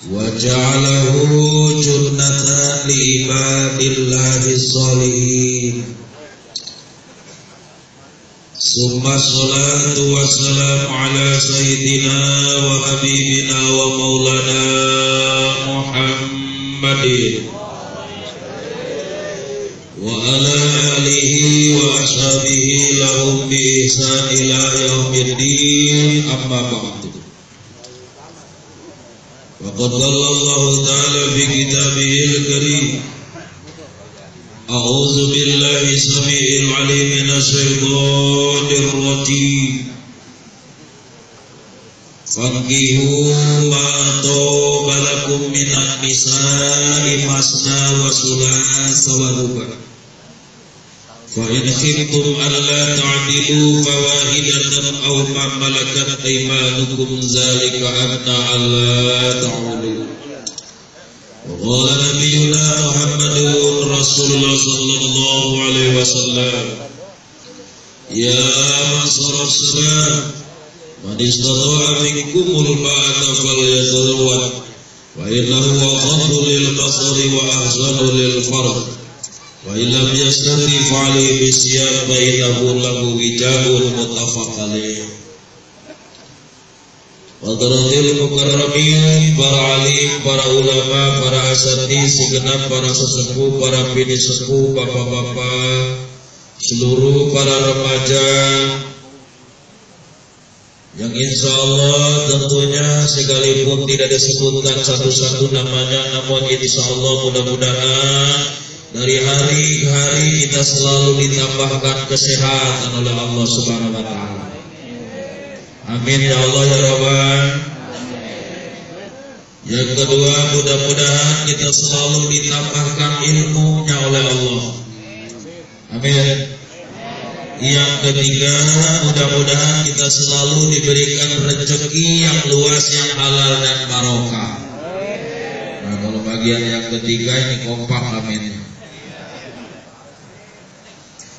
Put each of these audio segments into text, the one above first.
wa ja'alahu junnatan li ibadillahi sholihin. Summa salatu wassalamu ala sayyidina wa habibina wa maulana Muhammadin wa ala alihi wa ashabihi lahum bi ihsan ila yaumiddin, amma ba'du. Wa qad qala Allah ta'ala fi kitabihil karim, a'udzu billahi samii'il 'aliim minasy syaithaanir rajiim. Fankihu ma taba lakum minan nisaa'i masna wa thulatha wa ruba'. Fa in khiftum alla ta'dilu fawahidatan aw ma malakat aymanukum dzalika adna alla ta'ulu. Wa qala nabiyyuna Muhammadun Rasulullah sallallahu alaihi wasallam, ya ma'syaras salam, man istata'a minkumul ba'ata falyatazawwaj wa innahu aqaddu lil basari wa ahsanu lil farj wa illam yastati fa'alayhi bisyam fa innahu lahu wijabun, muttafaq alaih. Hadratil mukarramin, para alim, para ulama, para asatidz, segenap para sesepuh, para bini sepuh, bapak-bapak, seluruh para remaja yang insya Allah tentunya sekalipun tidak disebutkan satu-satu namanya, namun insya Allah mudah-mudahan dari hari ke hari kita selalu ditambahkan kesehatan oleh Allah Subhanahu wa Ta'ala. Amin ya Allah ya Rabbal. Yang kedua, mudah-mudahan kita selalu ditambahkan ilmunya oleh Allah. Amin. Yang ketiga, mudah-mudahan kita selalu diberikan rezeki yang luas, yang halal dan barokah. Nah, kalau bagian yang ketiga ini kompak, amin.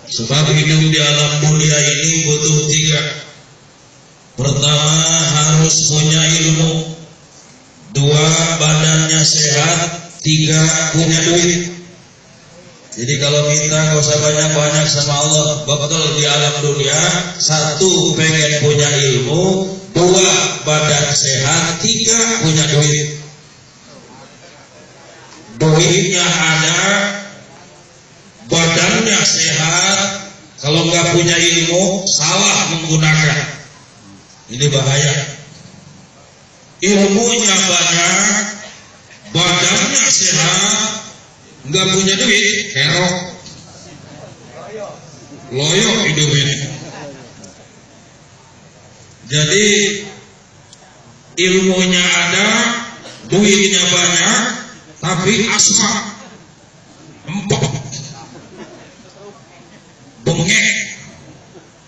Sebab hidup di alam dunia ini butuh tiga. Pertama, harus punya ilmu. Dua, badannya sehat. Tiga, punya duit. Jadi kalau kita gak usah banyak-banyak sama Allah. Betul di alam dunia, satu, pengen punya ilmu. Dua, badan sehat. Tiga, punya duit. Duitnya ada, badannya sehat. Kalau gak punya ilmu, salah menggunakan. Ini bahaya. Ilmunya banyak, badannya sehat, nggak punya duit, kerok, loyo hidup ini. Jadi ilmunya ada, duitnya banyak, tapi asma empok, bengek.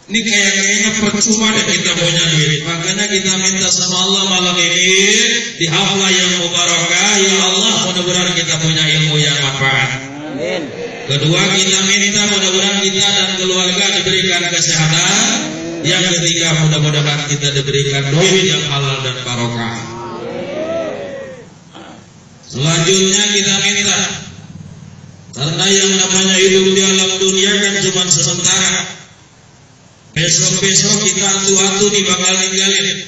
Ini kayaknya percuma deh kita punya duit. Makanya kita minta sama Allah malam ini di haflah yang mubarakah, ya Allah mudah-mudahan kita punya ilmu yang manfaat. Amin. Kedua, kita minta mudah-mudahan kita dan keluarga diberikan kesehatan. Yang ketiga, mudah-mudahan kita diberikan duit yang halal dan barokah. Selanjutnya kita minta, karena yang namanya hidup di alam dunia kan cuma sementara. Besok-besok kita atu-atu bakal ninggalin.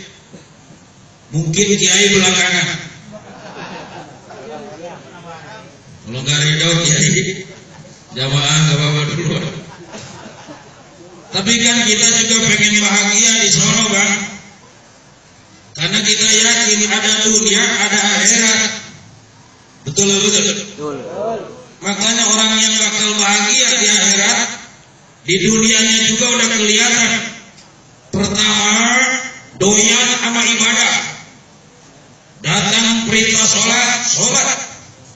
Mungkin kiai belakangan. Kalau nggak ridho kiai, jamaah nggak apa-apa dulu. Tapi kan kita juga pengen bahagia di sono, Bang. Karena kita yakin ada dunia, ada akhirat. Betul betul. Makanya orang yang bakal bahagia di akhirat, di dunianya juga udah kelihatan. Pertama, doyan sama ibadah. Datang perintah sholat, sholat.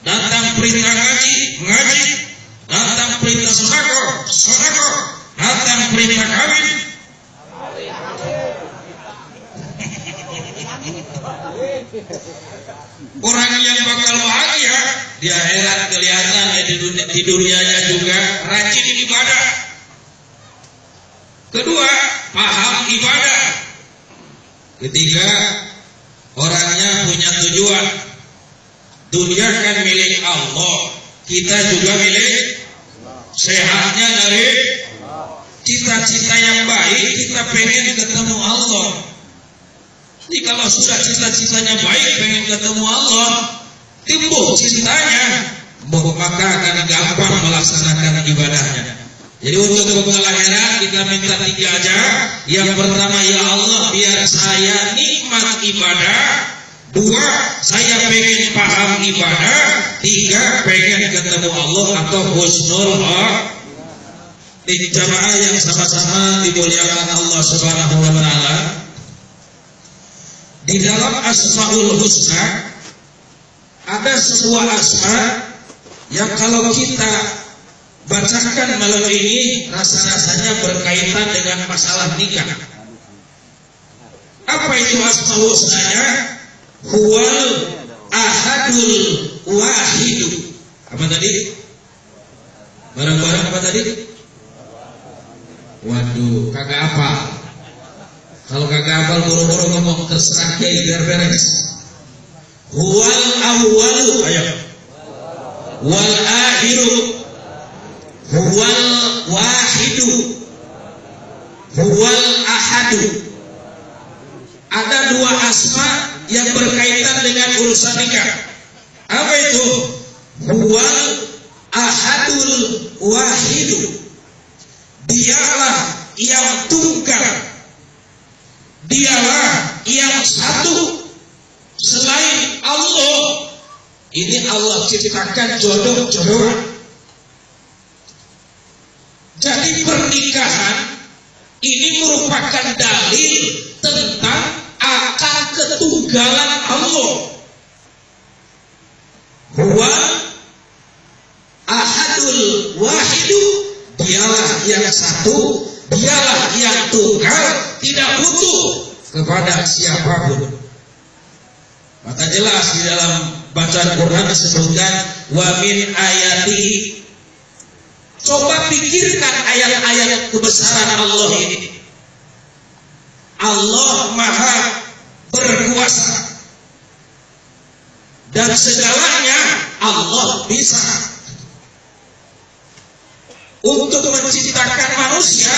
Datang perintah ngaji, ngaji. Datang perintah sedekah, sedekah. Datang perintah kawin. Orang yang bakal bahagia di akhirat kelihatan, di dunianya juga rajin ibadah. Kedua, paham ibadah. Ketiga, orangnya punya tujuan. dunia kan milik Allah, kita juga milik. Sehatnya dari cita-cita yang baik, kita pengen ketemu Allah. Jadi kalau sudah cita-citanya baik, pengen ketemu Allah, timbul cintanya, maka akan gampang melaksanakan ibadahnya. Jadi untuk bekal akhirat kita minta 3 aja. Yang pertama, ya Allah, biar saya nikmat ibadah. 2, saya pengen paham ibadah. 3, pengen ketemu Allah atau husnul khotimah. Di jamaah yang sama-sama dimuliakan Allah Subhanahu wa taala, di dalam Asmaul Husna ada sebuah asma yang kalau kita bacakan malam ini rasa-rasanya berkaitan dengan masalah nikah. Apa itu Asmaul Husnanya? Huwal ahadul wahidu. Apa tadi? Barang-barang apa tadi? Waduh, kagak apa. Kalau kagak apa, buru-buru ngomong, terserah kiai biar beres. Huwal awwalu, ayo. Wal akhiru, huwal wahidu, huwal ahadu. Ada 2 asma yang berkaitan dengan urusan nikah. Apa itu? Huwal ahadul wahidu. Dialah yang tunggal, dialah yang satu selain Allah. Ini Allah ciptakan jodoh-jodohan. Jadi pernikahan ini merupakan dalil tentang akan ketunggalan Allah. Huwa ahadul wahidu, dialah yang satu, dialah yang tunggal, tidak butuh kepada siapapun. Maka jelas di dalam bacaan Quran disebutkan wa min ayati. Coba pikirkan ayat-ayat kebesaran Allah ini. Allah Maha berkuasa dan segalanya Allah bisa. Untuk menciptakan manusia,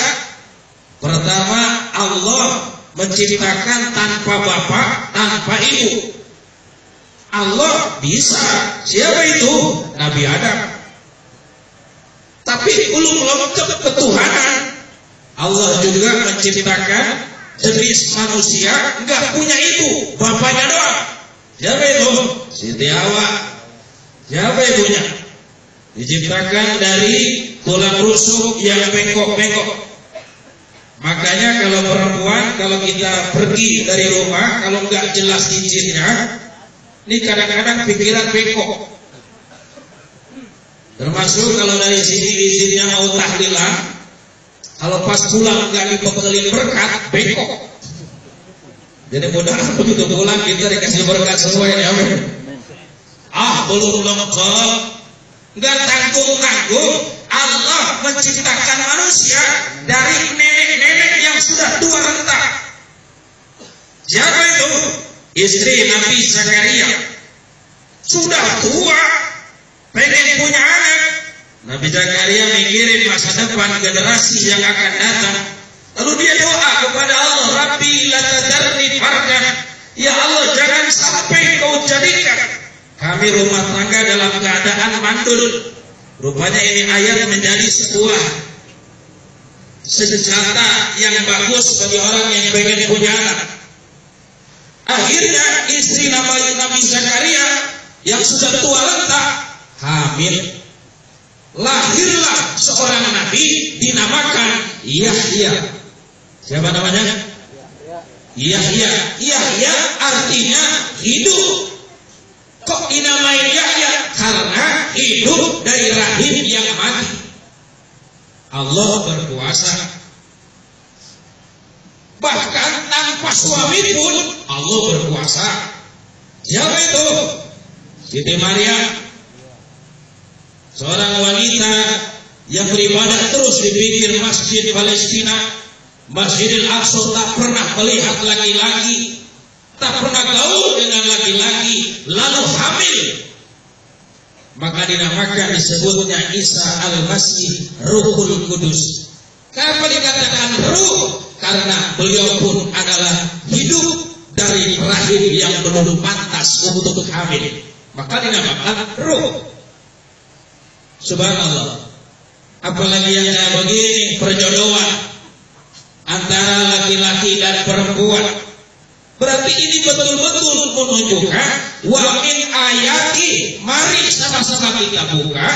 pertama Allah menciptakan tanpa bapak, tanpa ibu. Allah bisa. Siapa itu? Nabi Adam. Tapi belum lengkap ketuhanan. Allah juga menciptakan jenis manusia enggak punya ibu, bapaknya doang. Siapa itu? Siti Hawa. Siapa ibunya? Diciptakan dari tulang rusuk yang bengkok-bengkok. Makanya kalau perempuan, kalau kita pergi dari rumah, kalau nggak jelas izinnya, ini kadang-kadang pikiran bengkok. Termasuk kalau dari sini izinnya mau tahlilan, kalau pas pulang nggak dibekelin berkat, bengkok. Jadi mudah-mudahan begitu pulang kita dikasih berkat sesuai ya. Belum lengkap, nggak tanggung-tanggung. Allah menciptakan manusia dari nenek-nenek yang sudah tua renta. Siapa itu? Istri Nabi Zakaria. Sudah tua, pengen punya anak. Nabi Zakaria mikirin masa depan generasi yang akan datang. Lalu dia doa kepada Allah, Rabbi la tadarni fardan. Ya Allah, jangan sampai kau jadikan kami rumah tangga dalam keadaan mandul. Rupanya ini ayat menjadi sebuah senjata yang bagus bagi orang yang pengen punya anak. Akhirnya istri Nabi Zakaria yang sudah tua renta hamil. Lahirlah seorang nabi dinamakan Yahya. Siapa namanya? Yahya. Yahya artinya hidup. Kok dinamai Yahya? Karena hidup dari rahim yang mati. Allah berkuasa. Bahkan tanpa suami pun Allah berkuasa. Siapa itu? Siti Maryam, seorang wanita yang beribadah terus di pinggir masjid Palestina, Masjidil Aqsa, tak pernah melihat laki-laki, tak pernah gaul dengan laki-laki, lalu hamil maka dinamakan disebutnya Isa al-Masih Ruhul Kudus. Kenapa dikatakan ruh? Karena beliau pun adalah hidup dari rahim yang belum pantas untuk hamil, maka dinamakan ruh. Subhanallah. Apalagi yang kayak begini, perjodohan antara laki-laki dan perempuan. Berarti ini betul-betul menunjukkan wa min ayati, mari sama-sama kita buka.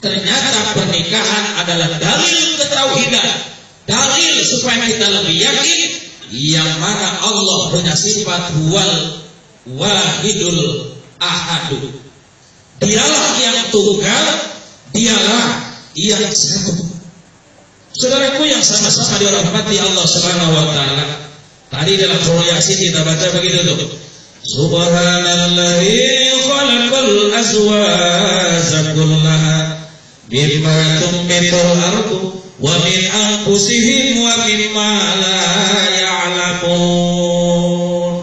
Ternyata pernikahan adalah dalil ketauhidan, dalil supaya kita lebih yakin yang mana Allah punya sifat huwal wahidul ahadu. Dialah yang tunggal, dialah yang satu. Saudaraku yang sama-sama dirahmati Allah Subhanahu wa taala. Tadi dalam surah Yasin kita baca begitu tuh. Subhanalladzi khalaqal azwaja kullaha mimma tunbitul ardu wa min anfusihim wa mimma la ya'lamun.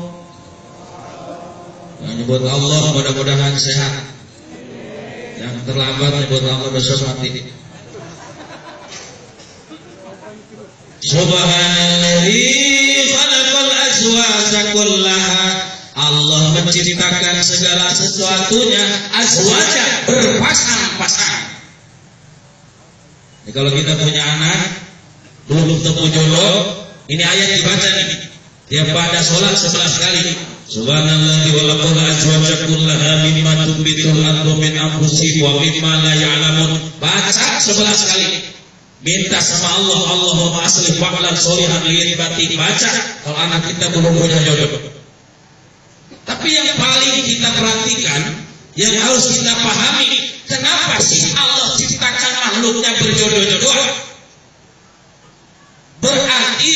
Menyebut Allah mudah-mudahan sehat. Yang terlambat menyebut Allah besok mati. Subhanalladzi khalaqal azwaja kullaha, Allah menciptakan segala sesuatunya, azwaja berpasang-pasang. Jadi kalau kita punya anak belum ketemu jodoh, ini ayat dibaca nih. Tiap pada sholat 11 kali. Subhanalladzi khalaqal azwaja kullaha mimma tunbitul ardu min anfusihim wa mimma la ya'lamun. Baca 11 kali. Minta sama Allah, Allahumma aslih wa'lam sholihan liyati, baca kalau anak kita belum punya jodoh. Tapi yang paling kita perhatikan, yang harus kita pahami, kenapa sih Allah ciptakan makhluknya berjodoh-jodohan? Berarti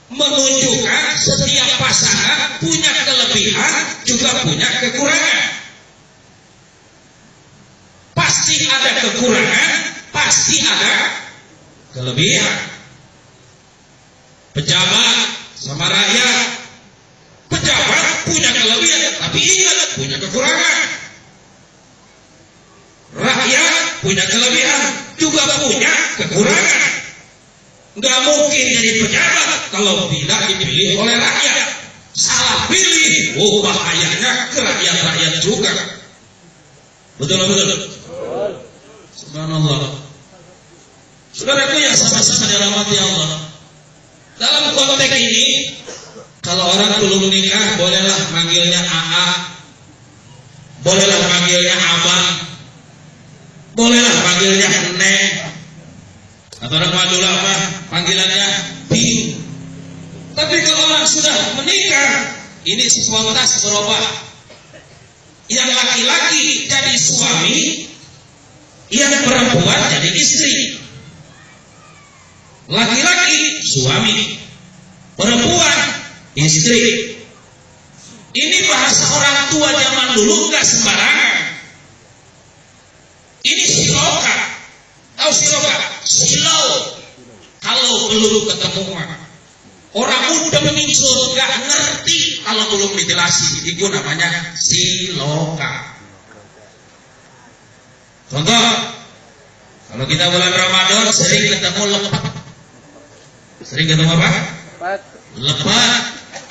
menunjukkan setiap pasangan punya kelebihan juga punya kekurangan. Pasti ada kekurangan, pasti ada kelebihan. Pejabat sama rakyat, pejabat punya kelebihan, tapi ingat punya kekurangan. Rakyat punya kelebihan, juga punya kekurangan. Nggak mungkin jadi pejabat kalau tidak dipilih oleh rakyat. Salah pilih, bahayanya ke rakyat-rakyat juga. Betul-betul. Subhanallah. Saudaraku yang sama-sama dirahmati Allah, dalam konteks ini, kalau orang belum nikah, bolehlah manggilnya AA, bolehlah manggilnya Abang, bolehlah manggilnya Neng, atau orang madula apa panggilannya Bing. Tapi kalau orang sudah menikah, ini spontan berubah. Yang laki-laki jadi suami, yang perempuan jadi istri. Laki-laki suami, perempuan istri. Ini bahasa orang tua zaman dulu nggak sembarangan. Ini siloka. Tahu siloka? Silau. Kalau belum ketemu orang udah menyusul nggak ngerti kalau belum dijelasin. Itu namanya siloka. Contoh, kalau kita bulan Ramadan sering ketemu lepat. Sering ketemu apa? Lepat.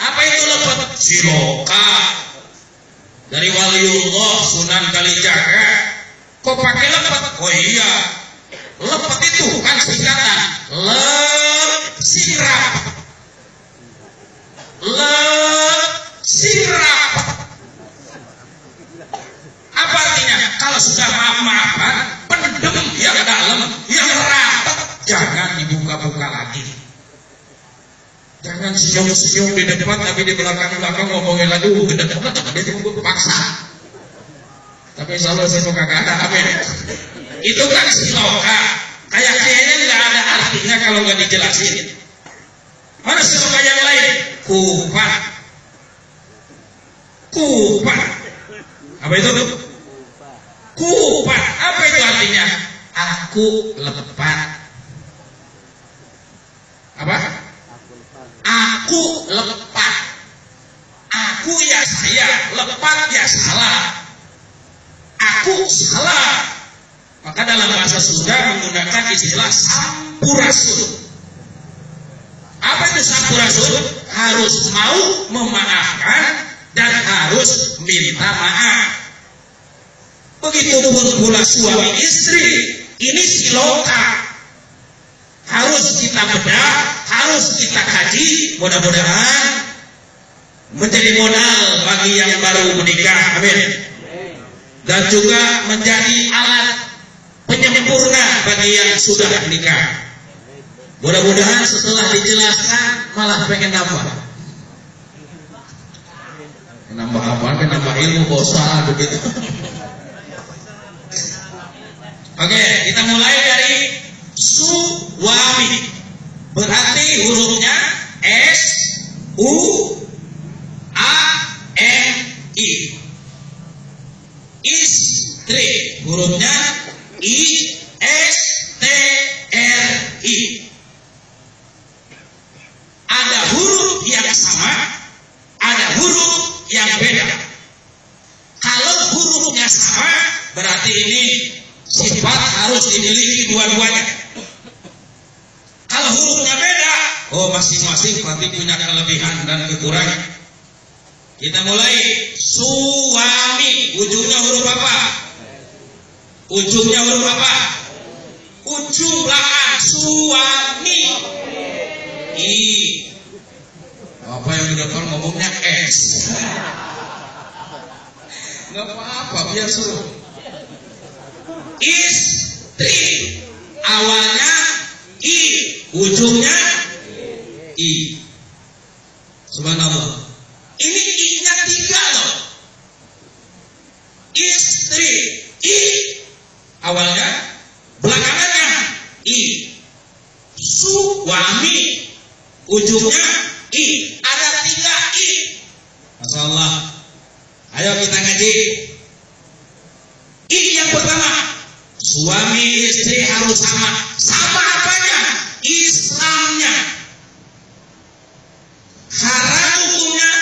Apa itu lepat? Siloka. Dari Waliullah Sunan Kalijaga. Kok pakai lepat? Oh iya, lepat itu kan singkatan sirap. Sirap. Apa artinya? Kalau sudah maaf-maafan, pendem yang dalam, yang rapat, jangan dibuka-buka lagi. Jangan senyum-senyum di depan, tapi di belakang-belakang ngomongin lagi, gede banget, dia tunggu paksa. Tapi insya Allah saya suka gak ada, amin. Itu kan siloka. Kayaknya nggak ada artinya kalau nggak dijelasin. Mana siloka yang lain? Kupat. Kupat. Apa itu? Kupat. Apa itu artinya? Aku lepat. Apa? Aku lepat. Aku ya saya, lepat ya salah. mengaku salah. Maka dalam bahasa Sunda menggunakan istilah sampurasun. Apa itu sampurasun? Harus mau memaafkan dan harus minta maaf. Begitupun pula suami istri, ini siloka. Harus kita bedah, harus kita kaji. Mudah-mudahan menjadi modal bagi yang baru menikah, amin. Dan juga menjadi alat penyempurna bagi yang sudah menikah. Mudah-mudahan setelah dijelaskan malah pengen nambah. Nambah apa? Nambah ilmu bosan begitu. Oke, kita mulai dari suami. Berarti hurufnya S U A N I. Istri, hurufnya I S T R I. Ada huruf yang sama, ada huruf yang beda. Kalau hurufnya sama, berarti ini sifat harus dimiliki dua-duanya. Kalau hurufnya beda, oh masing-masing berarti punya kelebihan dan kekurangan. Kita mulai suami, ujungnya huruf apa? Ujungnya huruf apa? Ujung belakang suami. I. Apa yang di depan ngomongnya S? Nggak apa-apa, biar suruh. Istri, awalnya I, ujungnya I. Subhanallah. Ini I-nya 3 loh. Istri, I, awalnya, belakangannya I. Suami, ujungnya I. Ada 3 I. Masya Allah. Ayo kita ngaji. I yang pertama, suami istri harus sama. Sama apanya? Islamnya. Haram hukumnya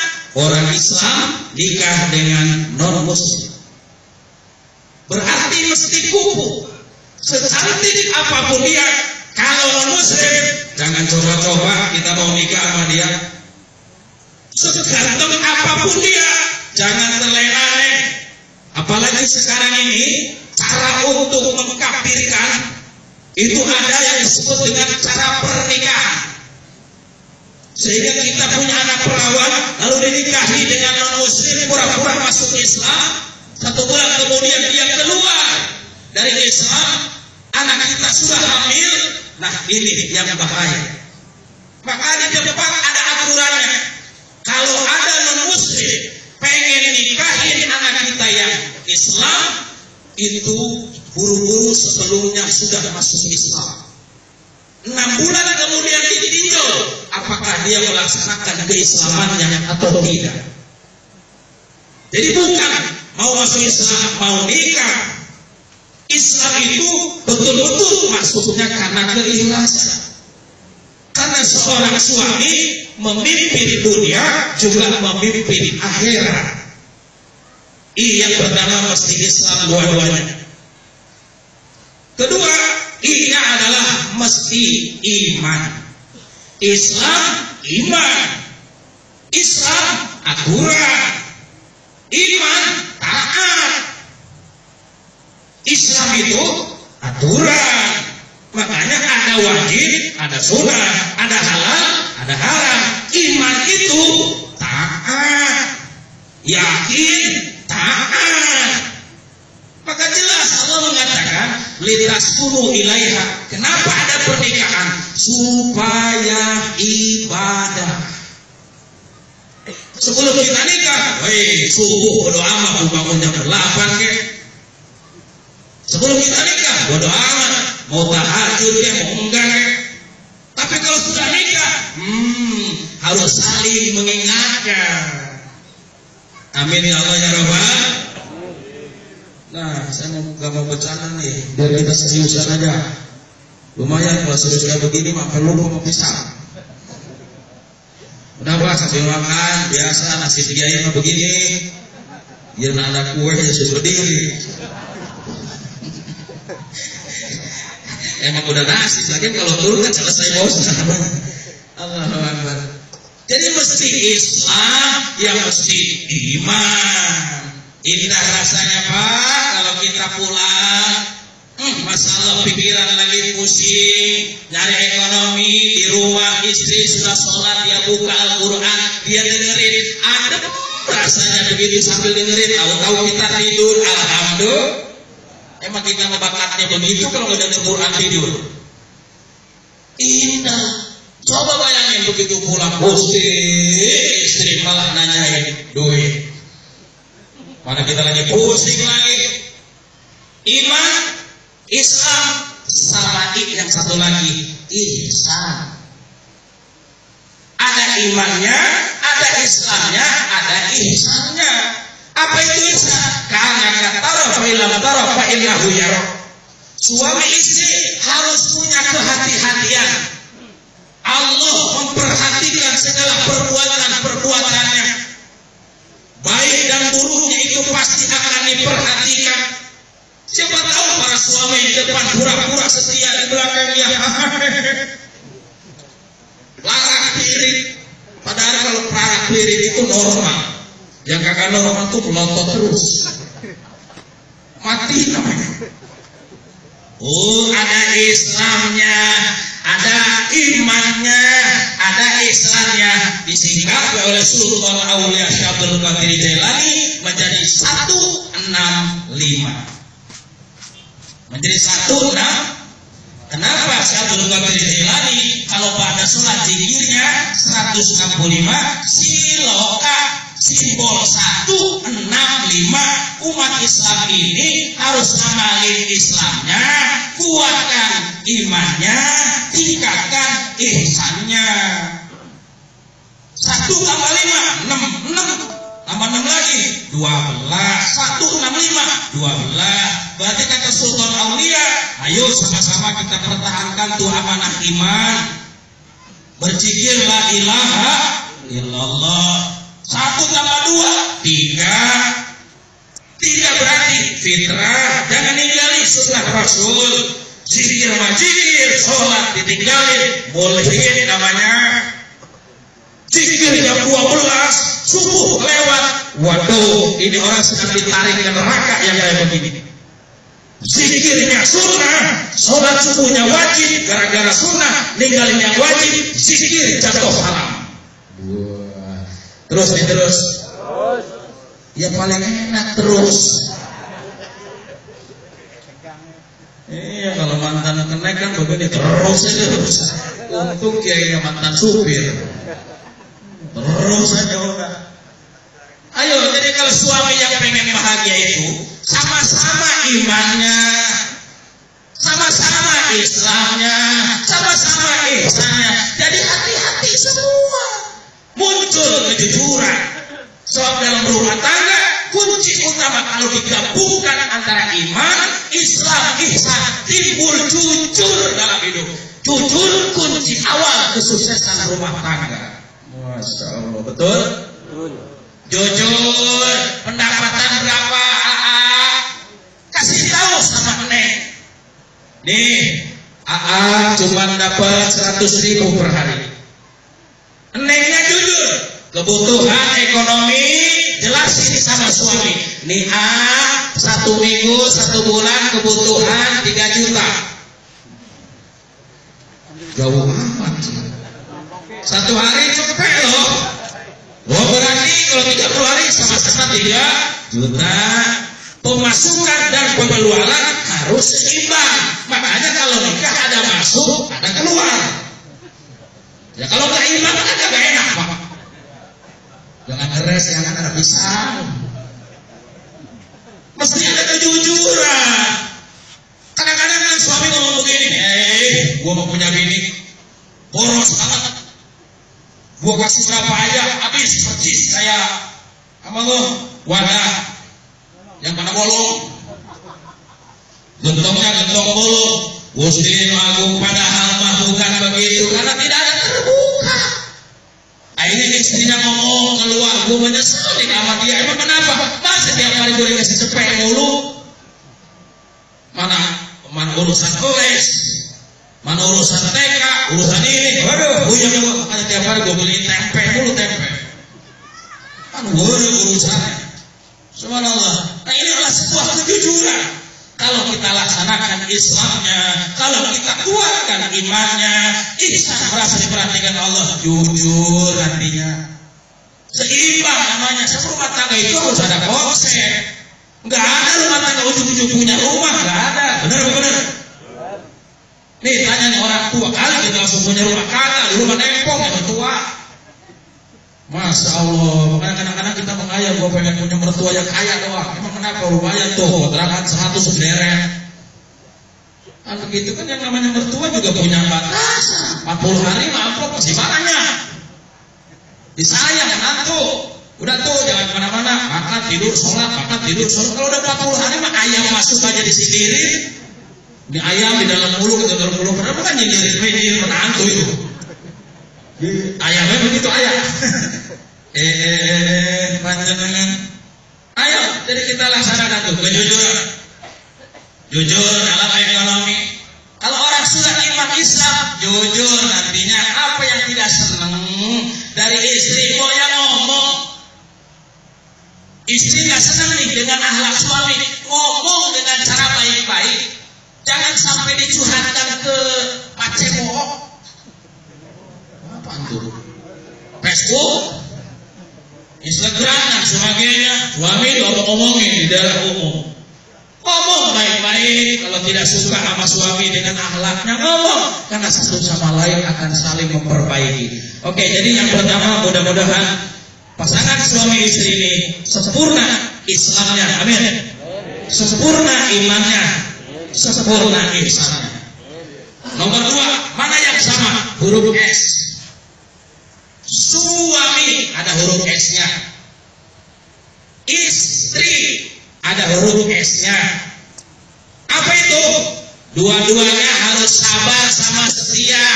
orang Islam nikah dengan non muslim. Berarti mesti kuku. Secantik apapun dia, kalau non muslim jangan coba-coba kita mau nikah sama dia. Seganteng apapun dia, jangan terlena-lena. Apalagi sekarang ini cara untuk mengkafirkan itu ada yang disebut dengan cara pernikahan. Sehingga kita punya anak perawan lalu dinikahi dengan non muslim, pura-pura masuk Islam. 1 bulan kemudian dia keluar dari Islam, anak kita sudah hamil. Nah ini yang bahaya. Maka di Jepang ada aturannya. Kalau ada non muslim pengen nikahin anak kita yang Islam, itu buru-buru sebelumnya sudah masuk Islam. 6 bulan kemudian ditinjau apakah dia melaksanakan keislamannya atau tidak. Jadi bukan mau masuk Islam, mau nikah. Islam itu betul-betul masuknya karena keikhlasan. Karena seorang suami memimpin dunia juga memimpin akhirat. Yang pertama mesti Islam dua-duanya. Kedua, I-nya adalah mesti iman. Islam iman. Islam aturan. Iman taat. Islam itu aturan. Makanya ada wajib, ada sunnah, ada halal, ada haram. Iman itu taat. Yakin taat. Maka jelas Allah mengatakan litaskunu ilaiha. Kenapa ada pernikahan? Supaya ibadah. Sebelum kita nikah, subuh berdoa amat, bangun jam 8 ke. Sebelum kita nikah, berdoa amat, mau tahajud ya, mau enggak ke. Tapi kalau sudah nikah, harus saling mengingatkan. Amin ya Allah ya Rabbal. Nah, saya nggak mau bercanda nih, biar kita seriusan aja. Lumayan kalau serius kayak begini, mah perlu mau pisah. Udah Pak, sambil makan, biasa nasi tiga mah begini. Biar ada kue ya sudah berdiri. Emang udah nasib lagi kalau turun kan selesai bos. Allahu Akbar. Jadi mesti Islam, ya mesti iman. Indah rasanya Pak kalau kita pulang, masalah pikiran lagi pusing, nyari ekonomi di rumah, istri sudah sholat, dia buka Al-Quran, dia dengerin, adem rasanya begitu sambil dengerin, tahu-tahu kita tidur, alhamdulillah. Emang kita ngebakatnya begitu kalau udah denger Quran tidur. Indah. Coba bayangin begitu pulang pusing, istri malah nanyain duit. Mana kita lagi pusing lagi. Iman, Islam, sama yang satu lagi, ihsan. Ada imannya, ada Islamnya, ada ihsannya. Apa itu ihsan? Karena tarafa ilam tarafa innahu yara. Suami istri harus punya kehati-hatian. Allah memperhatikan segala perbuatan-perbuatannya. Baik dan buruknya itu pasti akan diperhatikan. Siapa tahu para suami di depan pura-pura setia, di belakangnya larak piring. Padahal kalau larak piring itu normal. Yang kagak normal itu melotot terus. Mati namanya. Oh, ada Islamnya, ada imannya, ada ihsannya. Disingkat oleh Sultan Aulia Syabdul Qadir Jailani menjadi 165. Menjadi 16. Kenapa Syabdul Qadir Jailani kalau pada sholat zikirnya 165 siloka simbol 165. Umat Islam ini harus amalin Islamnya, kuatkan imannya, tingkatkan ihsannya. 1 tambah 5 6 tambah 6 lagi 12. 165 12. Berarti kata Sultan Aulia, ayo sama-sama kita pertahankan tuh amanah iman. Berzikir la ilaha illallah. 1 tambah 2 3. 3 berarti fitrah, jangan ninggalin sunnah Rasul. Zikir majikir, sholat ditinggalin, bolehin namanya. Zikir jam 12, subuh lewat, waduh, ini orang sedang ditarik ke neraka yang kayak begini. Zikirnya sunnah, sholat subuhnya wajib, gara-gara sunnah, ninggalin yang wajib, zikir jatuh haram. Terus. Ya paling enak terus. Iya, kalau mantan kenaik kan begini terus aja terus. Untung kiai mantan supir. Terus aja udah. Ayo, jadi kalau suami yang pengen bahagia itu sama-sama imannya, sama-sama Islamnya, sama-sama ihsannya. Jadi hati-hati semua. Muncul kejujuran. Sebab dalam berumah tangga kunci utama kalau digabungkan antara iman, Islam, ihsan, timbul jujur dalam hidup. Jujur kunci awal kesuksesan rumah tangga. Masya Allah, betul? Jujur, pendapatan berapa? Kasih tahu sama Neng. Nih, AA cuma dapat 100.000 per hari. Nengnya jujur. Kebutuhan ekonomi jelasin sama suami. Nih A 1 minggu 1 bulan kebutuhan 3 juta. Jauh amat. 1 hari cepet loh. Oh berarti kalau 30 hari sama-sama 3 juta. Pemasukan dan pengeluaran harus seimbang. Makanya kalau nikah ada masuk ada keluar. Ya kalau nggak imbang kan nggak enak Pak. Jangan ngeres, jangan ada pisang. Mesti ada kejujuran. Kadang-kadang kan suami ngomong begini, gua mau punya bini, boros banget. Gua kasih berapa aja, habis percis saya sama lo, wadah yang pada bolong. Gentongnya gentong bolong. Gusti Agung padahal mah bukan begitu, karena tidak ada terbuka. Ini istrinya ngomong keluar, gue menyesal nih sama dia. Emang kenapa? Masa tiap hari gue dikasih cepet mulu? Mana urusan les? Mana urusan TK, urusan ini, waduh, punya makanya tiap hari gue beli tempe mulu tempe. Kan urusannya. Subhanallah. Nah ini adalah sebuah kejujuran. Kalau kita laksanakan Islamnya, kalau kita kuatkan imannya, ihsan merasa diperhatikan Allah, jujur nantinya. Seimbang namanya. Rumah tangga itu harus ada konsep. Nggak ada rumah tangga ujung-ujung punya rumah, nggak ada. Benar. Nih tanya nih orang tua, kali kita langsung punya rumah, kagak di rumah nempong yang tua. Masya Allah, makanya kadang-kadang kita mengayal, gue pengen punya mertua yang kaya doang. Emang kenapa rumahnya tuh kontrakan 100 berderet? Kan begitu kan yang namanya mertua juga punya batasan. 40 hari amplop masih banyak. Disayang nantu. Udah tuh jangan kemana-mana, makan tidur sholat. Kalau udah 40 hari mah ayam masuk aja di sendiri. Di ayam di dalam mulut, di dalam mulut. Kenapa kan nyinyirin menantu itu? Ayamnya begitu ayam. Panjangan. Ayo, jadi kita laksanakan tuh kejujuran. Jujur dalam ekonomi. Kalau orang sudah iman Islam, jujur nantinya apa yang tidak senang dari istri, mau yang ngomong. Istri nggak senang nih dengan akhlak suami, ngomong dengan cara baik-baik. Jangan sampai dicurhatkan ke Pak Cebok. Apa tuh? Facebook, Instagram dan sebagainya. Suami diomong-omongin di daerah umum. Ngomong baik-baik. Kalau tidak suka sama suami dengan akhlaknya, ngomong. Karena satu sama lain akan saling memperbaiki. Oke, jadi yang pertama mudah-mudahan pasangan suami istri ini sempurna Islamnya, amin. Sempurna imannya, sempurna ihsannya. Nomor 2, mana yang sama? Huruf S. Suami ada huruf S-nya. Istri ada huruf S-nya. Apa itu? Dua-duanya harus sabar sama setia.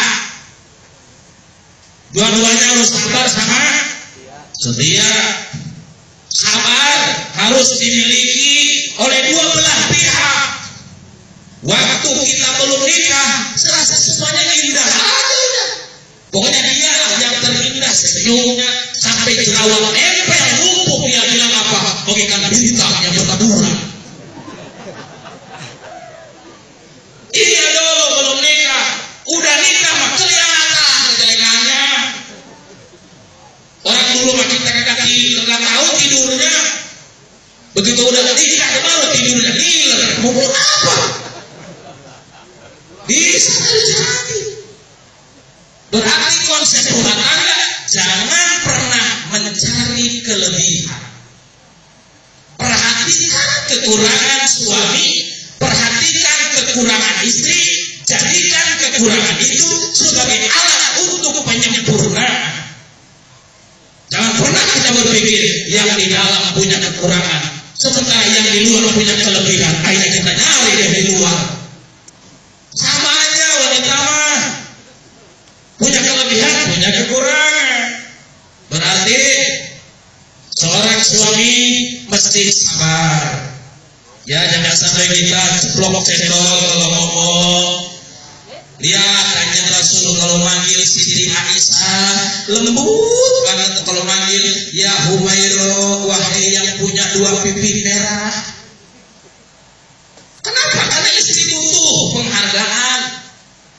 Dua-duanya harus sabar sama setia. Sabar harus dimiliki oleh dua belah pihak. Waktu kita belum nikah, serasa semuanya indah aja. Pokoknya dia yang terindah senyumnya sampai jerawat nempel numpuk, dia bilang apa? Bagaikan bintang yang bertaburan. Iya dong, belum nikah. Udah nikah mah kelihatan kejelengannya. Orang dulu mah kita kagak tahu tidurnya. Begitu udah nikah baru tidurnya gila. Mau apa? Bisa terjadi. Berarti konsep rumah tangga jangan pernah mencari kelebihan. Perhatikan kekurangan suami, perhatikan kekurangan istri, jadikan kekurangan itu sebagai alat untuk penyempurnaan. Jangan pernah kita berpikir yang di dalam punya kekurangan, sementara yang di luar punya kelebihan. Akhirnya kita nyari dia di luar. Sama aja wanita mah. Punya kelebihan, punya kekurangan. Berarti seorang suami mesti sabar. Ya, jangan sampai kita ceplok cendol kalau ngomong. Lihat Kanjeng Rasul kalau manggil Siti Aisyah lembut banget kalau manggil ya Humairo, wahai yang punya 2 pipi merah. Kenapa? Karena istri butuh penghargaan.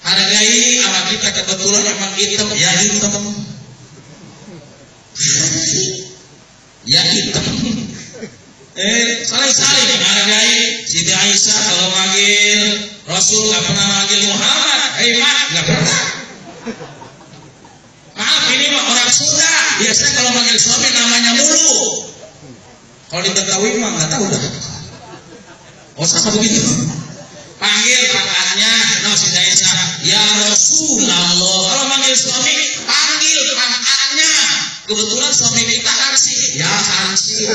Hargai sama kita, kebetulan emang hitam, ya hitam. Ya hitam. Saling-saling menghargai. Siti Aisyah kalau manggil Rasul nggak pernah manggil Muhammad, Mak nggak pernah. Maaf, ini mah orang Sunda. Biasanya kalau manggil suami namanya mulu. Kalau di Betawi mah nggak tahu dah. Oh sama begitu. Panggil kakaknya, Siti Aisyah, ya Rasulullah. Kalau manggil suami, panggil kakaknya. Kebetulan suami kita Hansi, ya Hansi.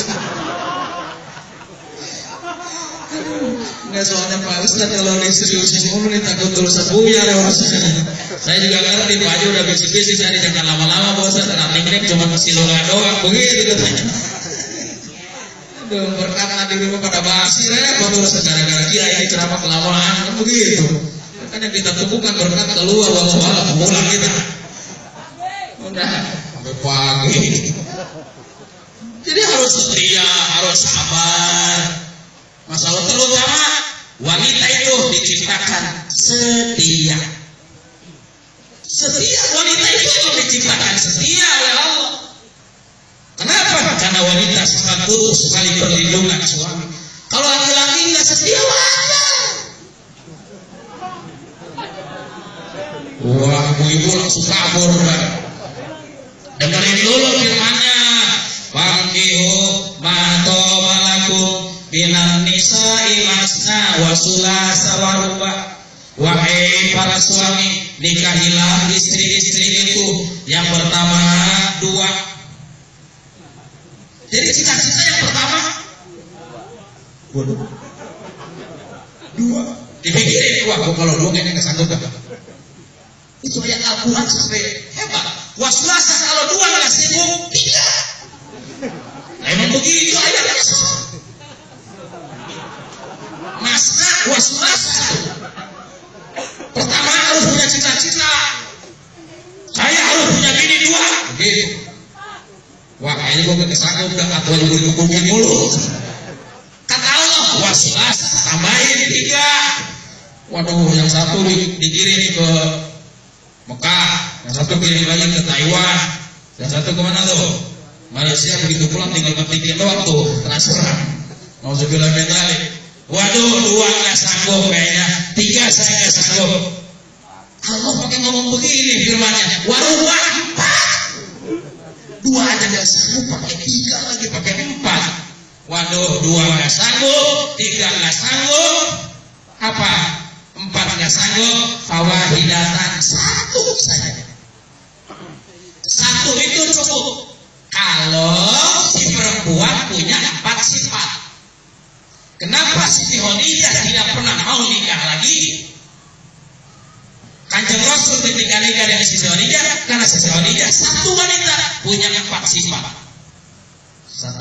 Nggak, soalnya Pak Ustadz kalau diseriusin mulu nih takut tulisan buyar ya Ustadz. Saya juga ngerti Pak Haji udah bisik-bisik, saya jangan lama-lama Pak Ustadz, karena tingkrik cuma masih lola doang begitu katanya. Aduh, berkat di rumah pada basi repot urusan gara-gara kiai ceramah kelamaan kan begitu. Makanya kita tunggukan berkat keluar walau pulang kita. Udah sampai pagi. Jadi harus setia, harus sabar. Masalah terutama wanita itu diciptakan setia. Setia, wanita itu diciptakan setia oleh Allah. Kenapa? Karena wanita sangat butuh sekali perlindungan suami. Kalau laki-laki nggak setia, wajar. Wah, ibu langsung kabur, Pak. Dengerin dulu firman-Nya. Fankihu ma taba lakum minan nisa'i masna wa sulasa wa ruba. Wahai para suami, nikahilah istri-istri itu yang pertama 2. Jadi cita-cita yang pertama 2. Dipikirin, wah kalau 2 kayaknya kesanggup gak? Itu ayat Al-Quran sampai hebat. Wasulasa kalau 2 nggak sibuk 3. Emang begitu ayatnya. Masna wasulasa. Pertama harus punya cita-cita. Saya harus punya bini 2. Begitu. Wah kayaknya gue kesanggup gak atau gue dikumpulin dulu. Kata Allah wasulasa tambahin 3. Waduh yang satu dikirim ke Mekah, yang satu kirim lagi ke Taiwan, yang satu kemana tuh? Malaysia. Begitu pulang tinggal ketikin doang tuh transferan. Nauzubillah min dzalik. Waduh 2 nggak sanggup kayaknya, 3 saya nggak sanggup. Allah pakai ngomong begini firman-Nya, waruba 4. 2 aja nggak sanggup, pakai 3 lagi, pakai 4. Waduh 2 nggak sanggup, 3 nggak sanggup, apa? 4 nggak sanggup, fawahidatan 1 saja. 1 itu cukup. Kalau si perempuan punya 4 sifat. Kenapa Siti Khadijah tidak pernah mau nikah lagi? Kanjeng Rasul ketika nikah dengan Siti Khadijah, karena Siti Khadijah satu wanita punya 4 sifat.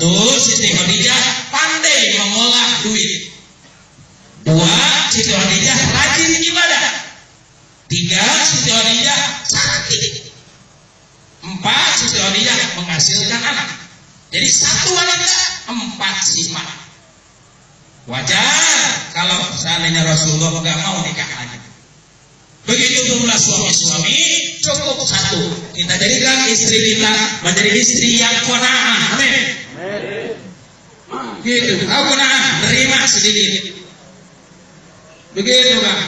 1, Siti Khadijah pandai mengolah duit. 2, Siti Khadijah rajin ibadah. 3, Siti Khadijah cantik. 4, Siti Khadijah menghasilkan anak. Jadi satu wanita 4 sifat. Wajar kalau seandainya Rasulullah nggak mau nikah lagi. Begitu pula suami-suami, cukup 1. Kita jadikan istri kita menjadi istri yang qanaah. Amin. Gitu. Aku nerima sedikit. Begitu kan?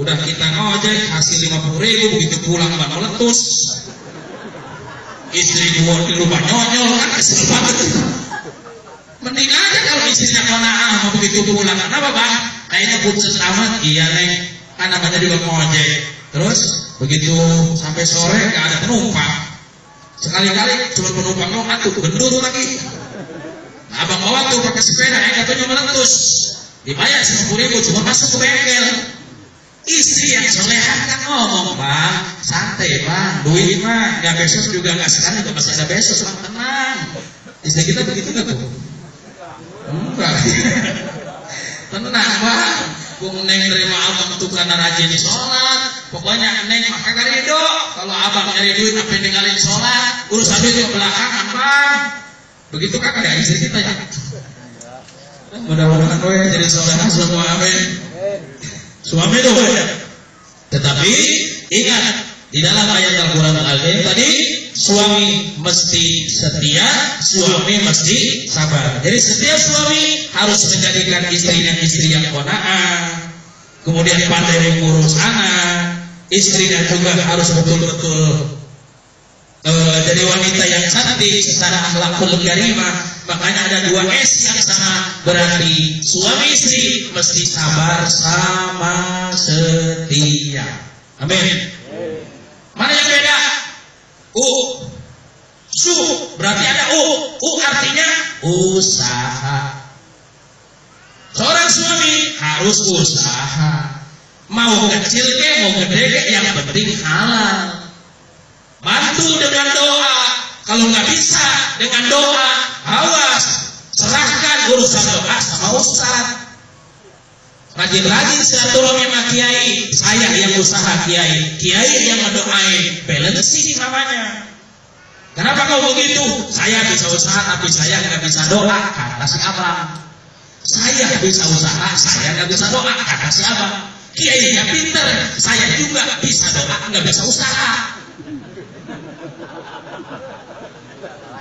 Udah kita ngojek hasil 50.000, begitu pulang ban meletus. Istri di rumah nyonyol kan kesel banget. Mending aja kalau istrinya qanaah begitu pulang. Kenapa Bang? Kayaknya putus amat. Iya Neng, kan namanya juga ngojek. Terus begitu sampai sore gak ada penumpang. Sekali-kali cuma penumpang doang, atuh gendut lagi. Nah, abang bawa tuh pakai sepeda, katanya meletus. Dibayar 50.000 cuma masuk ke bengkel. Istri yang solehan kan ngomong, Bang, santai Bang, duit mah gak besok juga gak sekarang juga masih ada besok, Bang, tenang. Istri kita begitu gak tuh? Enggak. Tenang Bang, Bung Neng nerima abang tuh karena rajin sholat. Pokoknya Neng maka ridho. Kalau abang nyari duit apa ninggalin sholat, urusan duit ke belakangan Bang. Begitu kan ada istri kita ya. Mudah-mudahan gue jadi sholat semua, amin. Suami itu ya. Tetapi ingat di dalam ayat Al-Quran Al-Karim tadi, suami mesti setia, suami mesti sabar. Jadi setiap suami harus menjadikan istrinya istri yang qanaah, kemudian pandai mengurus anak. Istrinya juga harus betul-betul jadi wanita yang cantik secara akhlakul karimah. Makanya ada 2 S yang sama, berarti suami istri mesti sabar sama setia. Amin. Mana yang beda? Su berarti ada U artinya usaha. Seorang suami harus usaha. Mau kecil ke, mau gede ke, yang penting halal. Bantu dengan doa. Kalau nggak bisa dengan doa, awas, serahkan urusan doa sama ustaz. Rajin-rajin silaturahmi sama kiai. Saya yang usaha kiai, kiai yang ngedoain. Balancing namanya. Kenapa kau begitu? Saya bisa usaha tapi saya nggak bisa doa, kata si abang. Saya bisa usaha, saya nggak bisa doa, kata si abang. Kiai nggak pinter, saya juga bisa doa, nggak bisa usaha.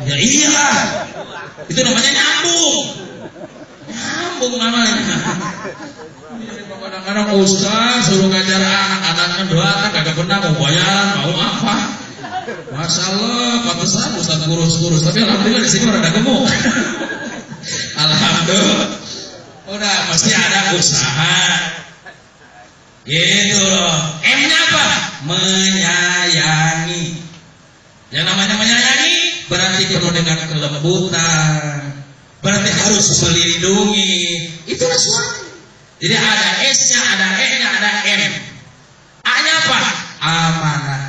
Ya iyalah, itu namanya nyambung. Nyambung namanya. Kadang-kadang ustaz suruh ngajar anak-anaknya doa kan kagak pernah mau bayaran, mau apa? Masya Allah, pantesan ustaz kurus-kurus, tapi alhamdulillah di sini rada gemuk. Alhamdulillah, udah pasti ada usaha. Gitu loh. M-nya apa? Menyayangi. Yang namanya menyayangi berarti penuh dengan kelembutan, berarti harus melindungi. Itulah suami. Jadi ada S-nya, ada E-nya, ada M. A-nya apa? Amanah.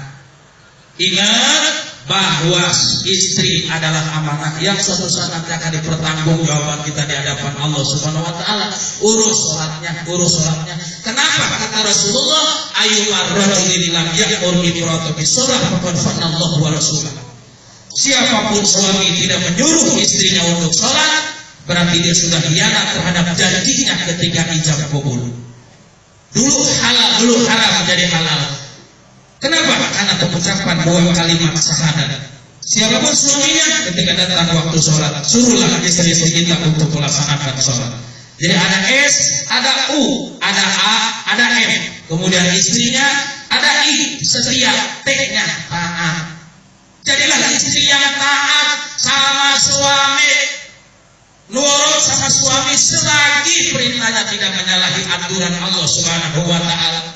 Ingat bahwa istri adalah amanah yang suatu saat nanti akan dipertanggungjawabkan kita di hadapan Allah Subhanahu wa taala. Urus sholatnya. Kenapa? Kata Rasulullah, ayyuhar rajulin lam ya'mur imra'atahu bis-shalah faqad fanallahu wa rasulahu. Siapapun suami tidak menyuruh istrinya untuk sholat, berarti dia sudah khianat terhadap janjinya ketika ijab kabul. Dulu halal, dulu haram menjadi halal. Kenapa? Karena pengucapan dua kalimat syahadat. Siapapun suaminya ketika datang waktu sholat, suruhlah istri-istri kita untuk melaksanakan sholat. Jadi ada S, ada U, ada A, ada M. Kemudian istrinya ada I, setia, T-nya taat. Jadilah istri yang taat sama suami, nurut sama suami selagi perintahnya tidak menyalahi aturan Allah Subhanahu wa taala.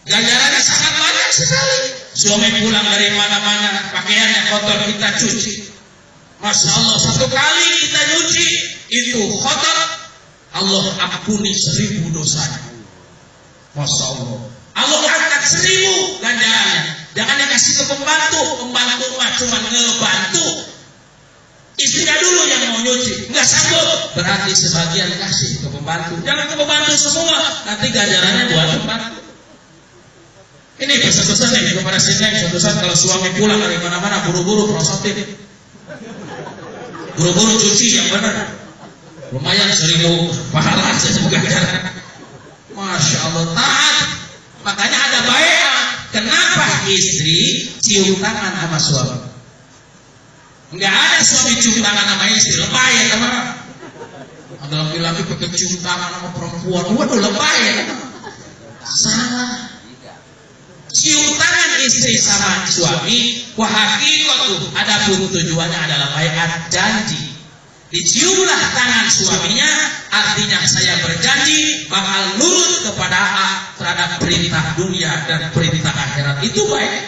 Ganjarannya sangat banyak sekali. Suami pulang dari mana-mana, pakaiannya kotor kita cuci. Masya Allah, satu kali kita cuci itu kotor, Allah ampuni 1000 dosanya. Masya Allah, Allah angkat 1000 ganjarannya. Jangan dikasih ke pembantu mah cuma ngebantu. Istrinya dulu yang mau nyuci, nggak sanggup, berarti sebagian kasih ke pembantu. Jangan ke pembantu semua, nanti ganjarannya buat pembantu. Ini pesan-pesan ini kepada si Neng. Suatu saat kalau suami pulang dari mana-mana, buru-buru prosotin, buru-buru cuci yang benar. Lumayan 1000 pahala saja ganjaran. Masya Allah, taat. Makanya ada bai'ah. Kenapa istri cium tangan sama suami? Enggak ada suami cium tangan sama istri, lebay ya teman. Ada laki-laki pakai cium tangan sama perempuan, waduh lebay ya teman. Salah. Cium tangan istri sama suami, wahakikatu, adapun tujuannya adalah bai'at janji. Diciumlah tangan suaminya, artinya saya berjanji bakal nurut kepada terhadap perintah dunia dan perintah akhirat. Itu bai'at.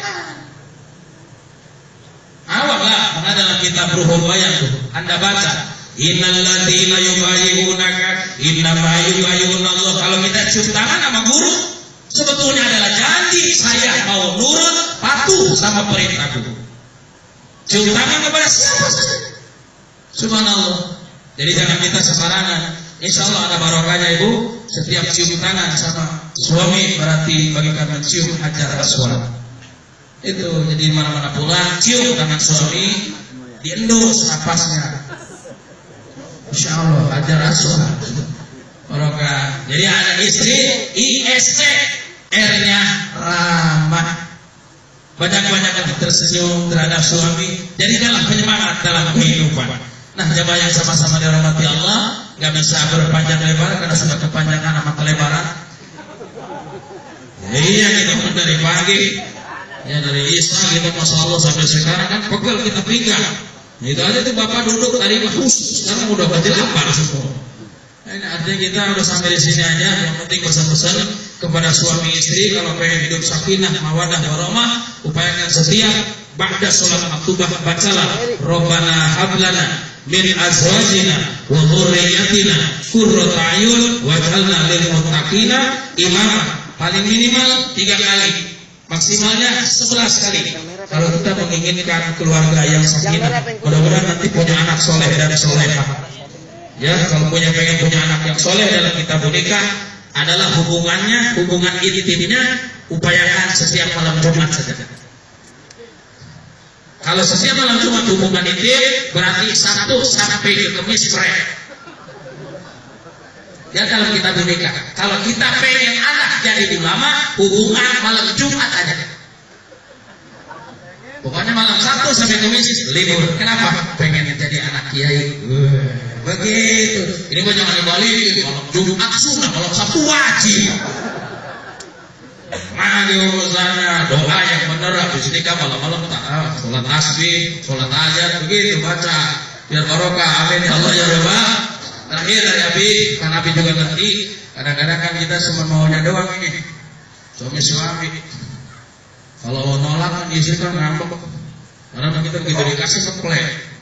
Awallah, karena dalam kitab Ruhul Bayan tuh Anda baca, innal ladzina yubayyi'unaka innama yubayyi'unallah. Kalau kita cium tangan sama guru, sebetulnya adalah janji saya mau nurut, patuh sama perintah guru. Cium tangan kepada siapa saja. Subhanallah. Jadi jangan kita sembarangan. Insya Allah ada barokahnya ibu. Setiap cium tangan sama suami berarti bagikan mencium hajar aswad. Itu jadi mana-mana pulang cium tangan suami, diendus napasnya. Insya Allah hajar aswad. Barokah. Jadi ada istri IST, R-nya ramah. Banyak-banyak tersenyum terhadap suami. Jadi dalam penyemangat dalam kehidupan. Nah, jamaah yang sama-sama dirahmati Allah, nggak bisa berpanjang lebar karena sudah kepanjangan sama kelebaran. Iya, kita pun dari pagi, ya dari Isya kita Masya Allah sampai sekarang kan pegel kita pinggang. Itu aja tuh bapak duduk tadi khusus, sekarang udah berjelapan semua. Ini artinya kita udah sampai di sini aja. Yang penting pesan-pesan kepada suami istri, kalau pengen hidup sakinah, mawadah, warahmah, upayakan setiap ba'da sholat maktubah bacalah Rabbana hablana min azwajina wa dhurriyyatina qurrata a'yun waj'alna lil muttaqina imama. Paling minimal 3 kali, maksimalnya 11 kali. Kalau kita menginginkan keluarga yang sakinah, mudah-mudahan nanti punya anak soleh dan solehah. Ya, kalau pengen punya anak yang soleh dalam kita menikah, adalah hubungan intimnya upayakan setiap malam Jumat saja. Kalau setiap malam Jumat hubungan intim berarti 1 sampai ke Kamis prek. Ya kalau kita menikah, kalau kita pengen anak jadi ulama, hubungan malam Jumat aja. Pokoknya malam 1 sampai Kamis libur. Kenapa? Pengen jadi anak kiai. Begitu. Ini mah jangan dibalik. Malam Jumat sunnah, malam Sabtu wajib. Mari urusannya doa yang benar. Habis nikah malam-malam tak sholat tasbih, sholat hajat, begitu baca. Biar barokah. Amin ya Allah ya Rabbal. Terakhir dari Abi, karena Abi juga ngerti. Kadang-kadang kan kita cuma maunya doang ini. Suami. Kalau nolak kan istri kan ngambek. Karena kita begitu dikasih ngeplek.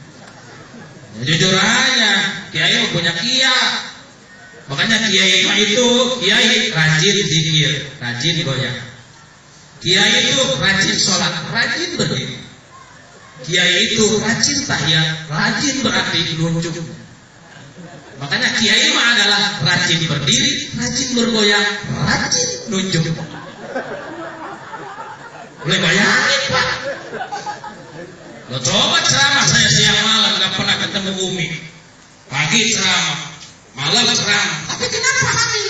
Ya, jujur aja, kiai punya kia. Makanya kiai itu kiai rajin zikir, rajin goyang. Kiai itu rajin sholat, rajin berdiri. Kiai itu rajin tahiyat, rajin berarti nunjuk. Makanya kiai mah adalah rajin berdiri, rajin bergoyang, rajin nunjuk. Boleh bayangin Pak? Lo coba ceramah saya siang malam nggak pernah ketemu Umi. Pagi ceramah, malam ceramah. Tapi kenapa hamil?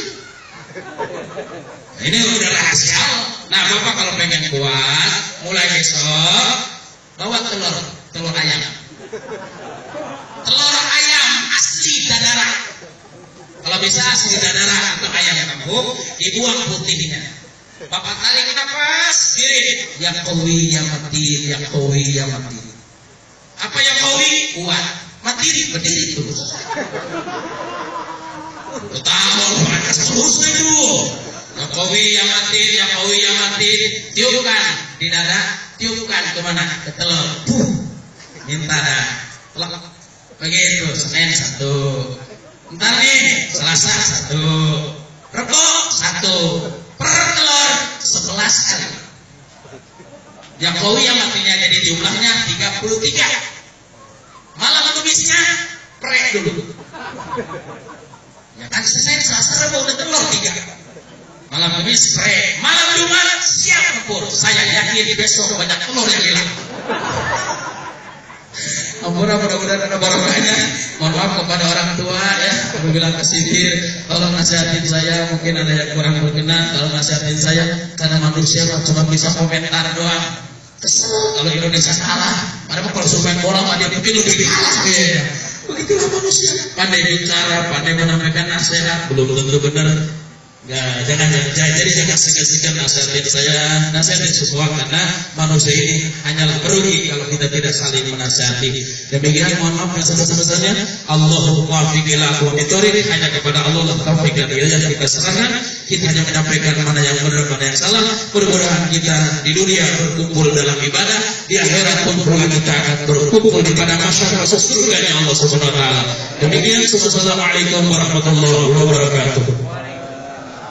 Ini udah rahasia. Nah Bapak kalau pengen kuat, mulai besok bawa telur ayam. Telur ayam asli dadara. Kalau bisa asli dadara atau ayam kampung, dibuang putihnya. Bapak tarik nafas, diri. Ya qawi ya matin, ya qawi ya matin. Apa yang qawi? Kuat. Matiri, berdiri terus. Tahu panas terus itu. Ya qawi ya matin, ya qawi ya matin. Tiupkan di dada, tiupkan kemana? Ke telur. Minta dah. Begitu, Senin 1. Ntar nih, Selasa 1. Rebo 1. Per telur 11 kali. Yang qawi yang matinya jadi jumlahnya 33. Malam Kamisnya prek dulu. Ya kan Senin Selasa Rabu udah telur 3. Malam Kamis prek. Malam Jumat siap tempur. Saya yakin besok banyak telur yang hilang. Mudah-mudahan ada barokahnya. Mohon maaf kepada orang tua ya, apabila kesidir, tolong nasihatin saya, mungkin ada yang kurang berkenan, tolong nasihatin saya, karena manusia cuma bisa komentar doang. Kesel kalau Indonesia salah, padahal kalau sumain bola mah dia pemilu lebih kalah. Begitulah manusia. Pandai bicara, pandai menyampaikan nasihat, belum tentu benar. Jangan segan-segan nasihatin saya, nasihatin sesuatu, karena manusia ini hanyalah merugi kalau kita tidak saling menasihati. Demikian mohon maaf yang sebesar-besarnya. Allahumma muwaffiq ila aqwamit thoriq, hanya kepada Allah taufik dan hidayah yang kita serahkan. Kita hanya menyampaikan mana yang benar, mana yang salah. Mudah-mudahan kita di dunia berkumpul dalam ibadah, di akhirat pun pula kita akan berkumpul di pada masyarakat surganya Allah Subhanahu wa taala. Demikian, wassalamualaikum warahmatullahi wabarakatuh.